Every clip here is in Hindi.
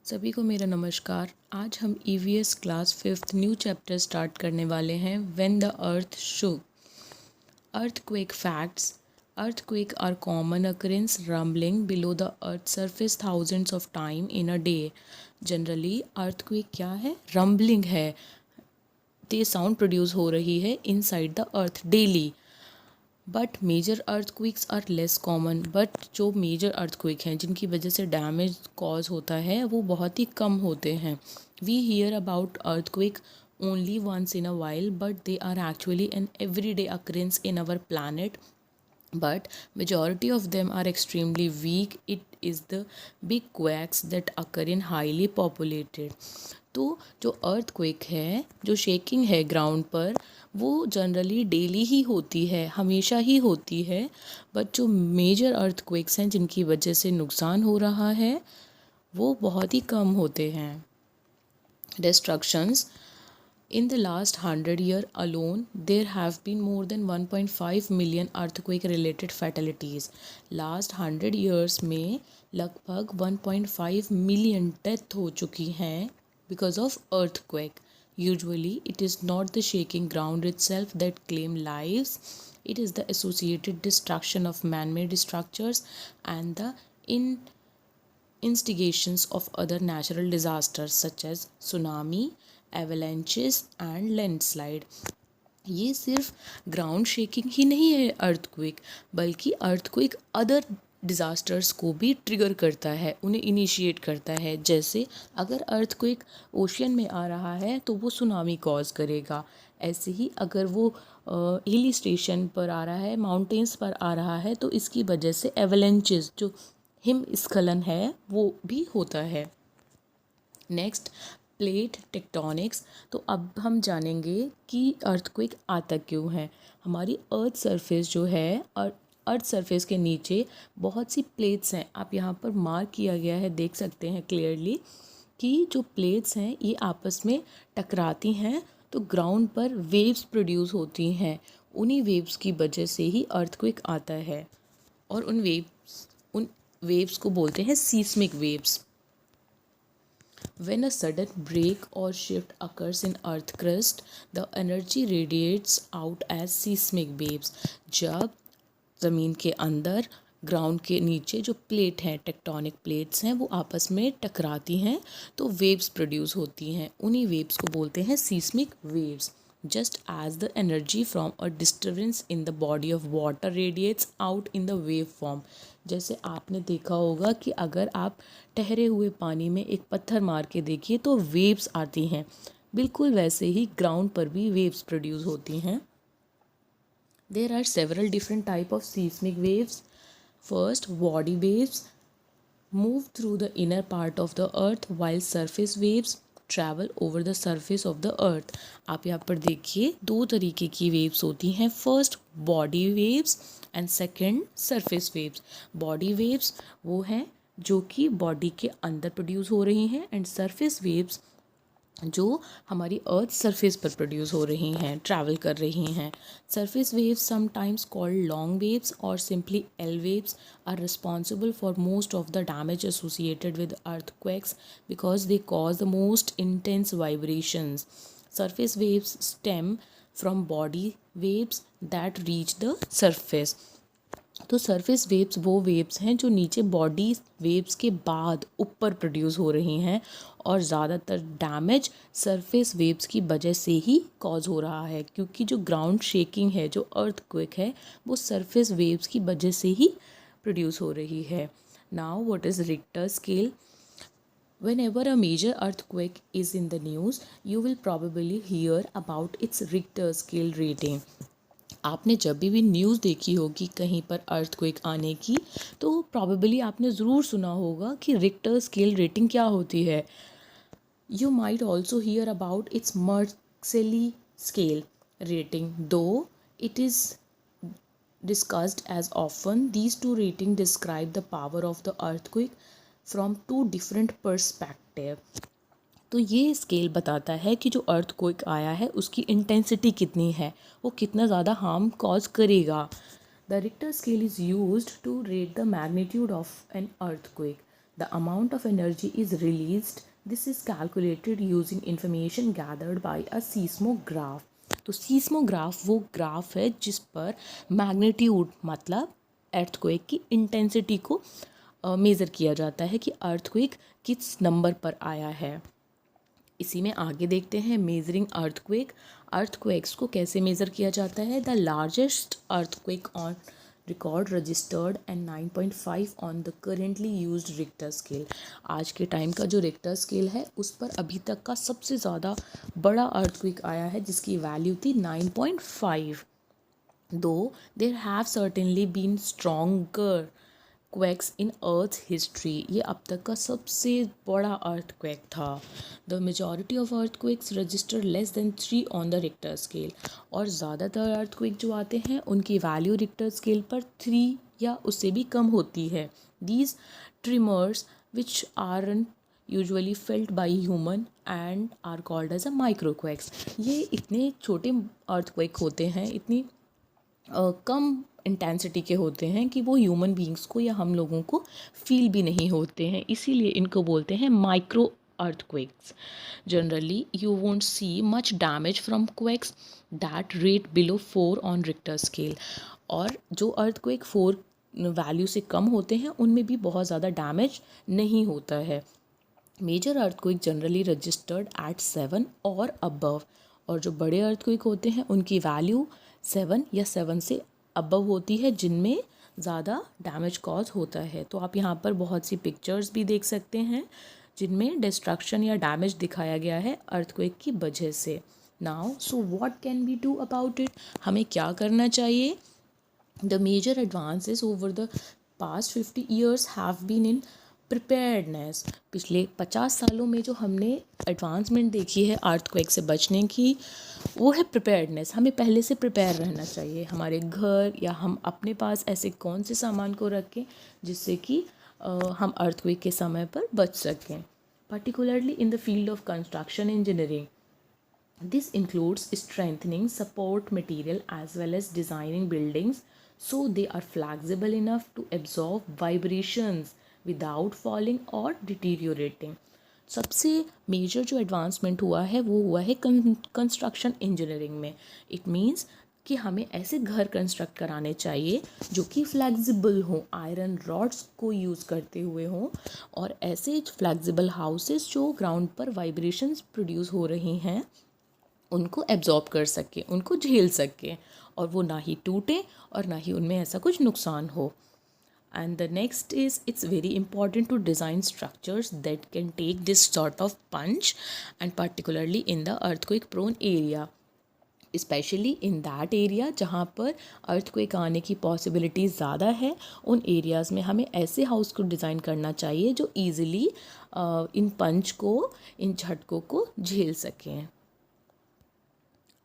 सभी को मेरा नमस्कार। आज हम EVS class 5th new chapter start करने वाले हैं when the earth shook. Earthquake facts. Earthquake are common occurrence rumbling below the earth's surface thousands of time in a day। Generally earthquake क्या है? रंबलिंग है, ते साउंड प्रोड्यूस हो रही है inside the earth daily. But major earthquakes are less common. But जो मेजर अर्थक्वेक हैं जिनकी वजह से डैमेज कॉज होता है वो बहुत ही कम होते हैं। We hear about earthquake only once in a while, but they are actually an everyday occurrence in our planet, but majority of them are extremely weak. It is the big quakes that occur in highly populated। तो जो अर्थक्वेक है, जो शेकिंग है ग्राउंड पर, वो जनरली डेली ही होती है, हमेशा ही होती है। बट जो मेजर अर्थक्वेक्स हैं जिनकी वजह से नुकसान हो रहा है वो बहुत ही कम होते हैं। Destructions. In the last 100 year alone, there have been more than 1.5 million earthquake related fatalities। Last 100 years में लगभग 1.5 million डेथ हो चुकी हैं because of earthquake। Usually it is not the shaking ground itself that claim lives, it is the associated destruction of man-made structures and the instigations of other natural disasters such as tsunami, avalanches and landslide. ये सिर्फ ग्राउंड शेकिंग ही नहीं है अर्थक्वेक, बल्कि अर्थक्वेक अदर डिज़ास्टर्स को भी ट्रिगर करता है, उन्हें इनिशिएट करता है। जैसे अगर अर्थक्वेक ओशियन में आ रहा है तो वो सुनामी कॉज करेगा। ऐसे ही अगर वो हिली स्टेशन पर आ रहा है, माउंटेन्स पर आ रहा है, तो इसकी वजह से एवलेंचेस, जो हिमस्खलन है, वो भी होता है। Next, plate tectonics. तो अब हम जानेंगे कि अर्थक्वेक आता क्यों है। हमारी अर्थ सरफेस जो है, और अर्थ सरफेस के नीचे बहुत सी प्लेट्स हैं। आप यहाँ पर मार्क किया गया है, देख सकते हैं क्लियरली कि जो प्लेट्स हैं ये आपस में टकराती हैं तो ग्राउंड पर वेव्स प्रोड्यूस होती हैं। उन्हीं वेव्स की वजह से ही अर्थक्वेक आता है, और उन वेव्स को बोलते हैं seismic waves. When a sudden break or shift occurs in earth crust, the energy radiates out as seismic waves। जब ज़मीन के अंदर, ग्राउंड के नीचे जो प्लेट हैं, टेक्टोनिक प्लेट्स हैं, वो आपस में टकराती हैं तो वेव्स प्रोड्यूस होती हैं। उन्हीं वेव्स को बोलते हैं seismic waves. Just as the energy from a disturbance in the body of water radiates out in the wave form. जैसे आपने देखा होगा कि अगर आप ठहरे हुए पानी में एक पत्थर मार के देखिए तो वेव्स आती हैं, बिल्कुल वैसे ही ग्राउंड पर भी वेव्स प्रोड्यूस होती हैं। There are several different type of seismic waves। First, body waves move through the inner part of the earth, while surface waves travel over the surface of the earth। आप यहाँ पर देखिए दो तरीके की वेव्स होती हैं। First body waves and second surface waves. Body waves वो हैं जो कि बॉडी के अंदर प्रोड्यूस हो रही हैं, एंड सरफेस वेव्स जो हमारी अर्थ सरफेस पर प्रोड्यूस हो रही हैं, ट्रैवल कर रही हैं। Surface waves, sometimes called long waves और simply L waves, are responsible for most of the damage associated with earthquakes because they cause the most intense vibrations. Surface waves stem from body waves that reach the surface. तो सरफेस वेव्स वो वेव्स हैं जो नीचे बॉडी वेव्स के बाद ऊपर प्रोड्यूस हो रही हैं, और ज़्यादातर डैमेज सरफेस वेव्स की वजह से ही कॉज हो रहा है, क्योंकि जो ग्राउंड शेकिंग है, जो अर्थक्वेक है, वो सरफेस वेव्स की वजह से ही प्रोड्यूस हो रही है। Now what is Richter scale. Whenever a major earthquake is in the news, you will probably hear about its Richter scale rating। आपने जब भी न्यूज़ देखी होगी कहीं पर अर्थक्वेक आने की, तो प्रॉबेबली आपने ज़रूर सुना होगा कि रिक्टर स्केल रेटिंग क्या होती है। You might also hear about its Mercalli scale rating, though it is discussed as often. These two ratings describe the power of the earthquake from two different perspectives। तो ये स्केल बताता है कि जो अर्थक्वेक आया है उसकी इंटेंसिटी कितनी है, वो कितना ज़्यादा हार्म कॉज करेगा। The Richter scale is used to rate the magnitude of an earthquake. The amount of energy is released. This is calculated using information gathered by a seismograph. तो सीस्मोग्राफ वो ग्राफ है जिस पर मैग्नीट्यूड मतलब अर्थक्वेक की इंटेंसिटी को मेज़र किया जाता है कि अर्थक्वेक किस नंबर पर आया है। इसी में आगे देखते हैं मेजरिंग अर्थक्वेक। अर्थक्वेक्स को कैसे मेज़र किया जाता है। The largest earthquake on record registered and 9.5 on the currently used Richter scale. आज के टाइम का जो रिक्टर स्केल है उस पर अभी तक का सबसे ज़्यादा बड़ा अर्थक्वेक आया है जिसकी वैल्यू थी 9.5। Though there have certainly been stronger quakes in earth history. ये अब तक का सबसे बड़ा अर्थक्वेक था। The majority of earthquakes register less than 3 on the Richter scale. और ज़्यादातर अर्थक्वेक जो आते हैं उनकी वैल्यू रिक्टर स्केल पर 3 या उससे भी कम होती है। These tremors which are usually felt by human and are called as a microquakes. ये इतने छोटे अर्थक्वेक होते हैं, इतनी कम इंटेंसिटी के होते हैं कि वो ह्यूमन बींग्स को या हम लोगों को फील भी नहीं होते हैं, इसीलिए इनको बोलते हैं micro earthquakes. Generally you won't see much damage from quakes that rate below 4 on Richter scale. और जो अर्थक्वेक 4 वैल्यू से कम होते हैं उनमें भी बहुत ज़्यादा डैमेज नहीं होता है। Major earthquake generally registered at 7 और अबव। और जो बड़े अर्थक्वेक होते हैं उनकी वैल्यू 7 या 7 से अबव होती है जिनमें ज़्यादा डैमेज कॉज होता है। तो आप यहाँ पर बहुत सी पिक्चर्स भी देख सकते हैं जिनमें डिस्ट्रक्शन या डैमेज दिखाया गया है अर्थक्वेक की वजह से। Now so what can we do about it. हमें क्या करना चाहिए। The major advances over the past 50 years have been in preparedness. पिछले 50 सालों में जो हमने एडवांसमेंट देखी है अर्थक्वेक से बचने की वो है प्रिपेयर्डनेस। हमें पहले से प्रिपेयर रहना चाहिए। हमारे घर या हम अपने पास ऐसे कौन से सामान को रखें जिससे कि हम अर्थक्वेक के समय पर बच सकें। Particularly in the field of construction engineering, this includes strengthening support material as well as designing buildings so they are flexible enough to absorb vibrations without falling or deteriorating. सबसे मेजर जो एडवांसमेंट हुआ है वो हुआ है कंस्ट्रक्शन इंजीनियरिंग में। इट मीन्स कि हमें ऐसे घर कंस्ट्रक्ट कराने चाहिए जो कि फ्लेक्सिबल हों, आयरन रॉड्स को यूज़ करते हुए हों, और ऐसे फ्लेक्सिबल हाउसेस जो ग्राउंड पर वाइब्रेशंस प्रोड्यूस हो रही हैं उनको एब्जॉर्ब कर सके, उनको झेल सके और वो ना ही टूटे और ना ही उनमें ऐसा कुछ नुकसान हो। And the next is it's very important to design structures that can take this sort of punch, and particularly in the earthquake prone area, especially in that area जहाँ पर earthquake आने की possibility ज़्यादा है। उन areas में हमें ऐसे house को डिज़ाइन करना चाहिए जो easily इन पंच को, इन झटकों को झेल सकें।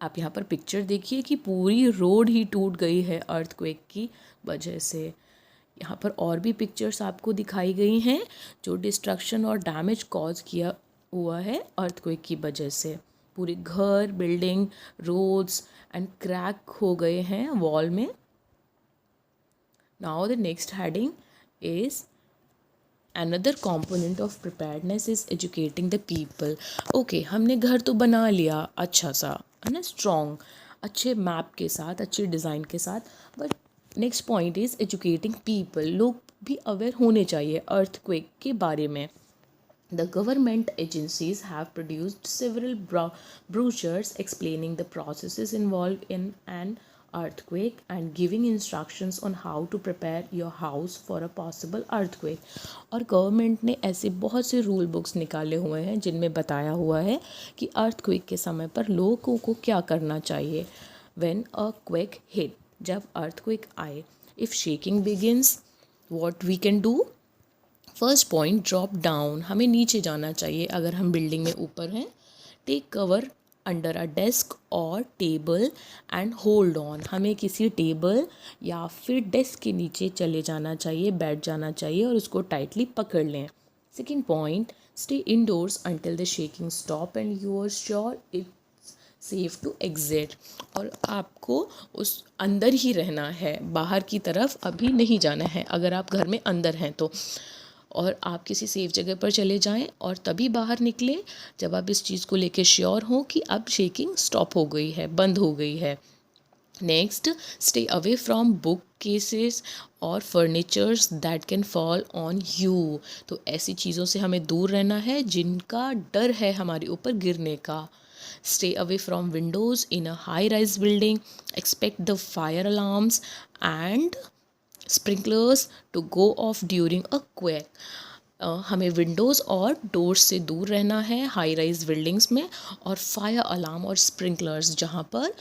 आप यहाँ पर पिक्चर देखिए कि पूरी रोड ही टूट गई है अर्थक्वेक की वजह से। यहाँ पर और भी पिक्चर्स आपको दिखाई गई हैं जो डिस्ट्रक्शन और डैमेज कॉज किया हुआ है अर्थक्वेक की वजह से। पूरे घर, बिल्डिंग, रोड्स एंड क्रैक हो गए हैं वॉल में। Now the next heading is another component of preparedness is educating the people. Okay, हमने घर तो बना लिया अच्छा सा, है ना, स्ट्रॉन्ग, अच्छे मैप के साथ, अच्छे डिज़ाइन के साथ, but next point is educating people. लोग भी अवेयर होने चाहिए अर्थक्वेक के बारे में। The government agencies have produced several brochures explaining the processes involved in an earthquake and giving instructions on how to prepare your house for a possible earthquake. और गवर्नमेंट ने ऐसे बहुत से रूल बुक्स निकाले हुए हैं जिनमें बताया हुआ है कि अर्थक्वेक के समय पर लोगों को क्या करना चाहिए। When a quake hit, जब अर्थक्वेक आए, if shaking begins, what we can do? First point, drop down, हमें नीचे जाना चाहिए अगर हम बिल्डिंग में ऊपर हैं। Take cover under a desk और टेबल एंड होल्ड ऑन, हमें किसी टेबल या फिर डेस्क के नीचे चले जाना चाहिए, बैठ जाना चाहिए और उसको टाइटली पकड़ लें। Second point, stay indoors until the shaking stop and you are sure it's safe to exit, और आपको उस अंदर ही रहना है, बाहर की तरफ अभी नहीं जाना है अगर आप घर में अंदर हैं तो। और आप किसी सेफ जगह पर चले जाएं और तभी बाहर निकलें जब आप इस चीज़ को लेके श्योर हो कि अब शेकिंग स्टॉप हो गई है, बंद हो गई है। Next, stay away from book cases और furnitures that can fall on you. तो ऐसी चीज़ों से हमें दूर रहना है जिनका डर है हमारे ऊपर गिरने का। Stay away from windows in a high rise building. Expect the fire alarms and sprinklers to go off during a quake. हमें विंडोज़ और डोर्स से दूर रहना है हाई राइज बिल्डिंग्स में, और फायर अलार्म और स्प्रिंकलर्स जहाँ पर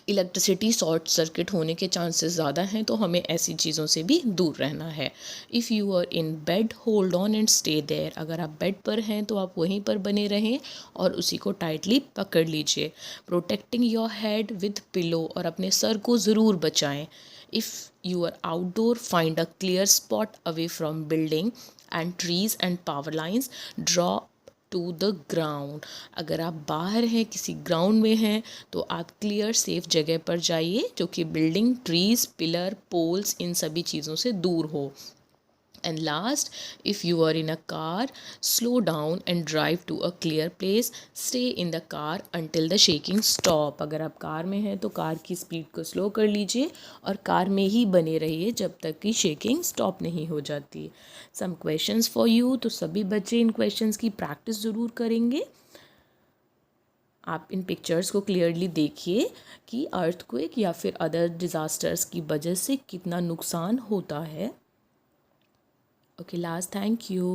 इलेक्ट्रिसिटी शॉर्ट सर्किट होने के चांसेस ज़्यादा हैं, तो हमें ऐसी चीज़ों से भी दूर रहना है। If you are in bed hold on and stay there. अगर आप बेड पर हैं तो आप वहीं पर बने रहें और उसी को टाइटली पकड़ लीजिए। Protecting your head with pillow. और अपने सर को ज़रूर बचाएं। If you are outdoor, find a clear spot away from building and trees and power lines. Drop to the ground. अगर आप बाहर हैं, किसी ग्राउंड में हैं, तो आप क्लियर सेफ जगह पर जाइए जो कि बिल्डिंग, ट्रीज, पिलर, पोल्स, इन सभी चीज़ों से दूर हो। And last, if you are in a car, slow down and drive to a clear place. Stay in the car until the shaking stop. अगर आप कार में हैं तो कार की स्पीड को स्लो कर लीजिए और कार में ही बने रहिए जब तक कि शेकिंग स्टॉप नहीं हो जाती। Some questions for you. तो सभी बच्चे इन क्वेश्चंस की प्रैक्टिस ज़रूर करेंगे। आप इन पिक्चर्स को क्लियरली देखिए कि अर्थक्वेक या फिर अदर डिज़ास्टर्स की वजह से कितना नुकसान होता है। Okay, last, thank you.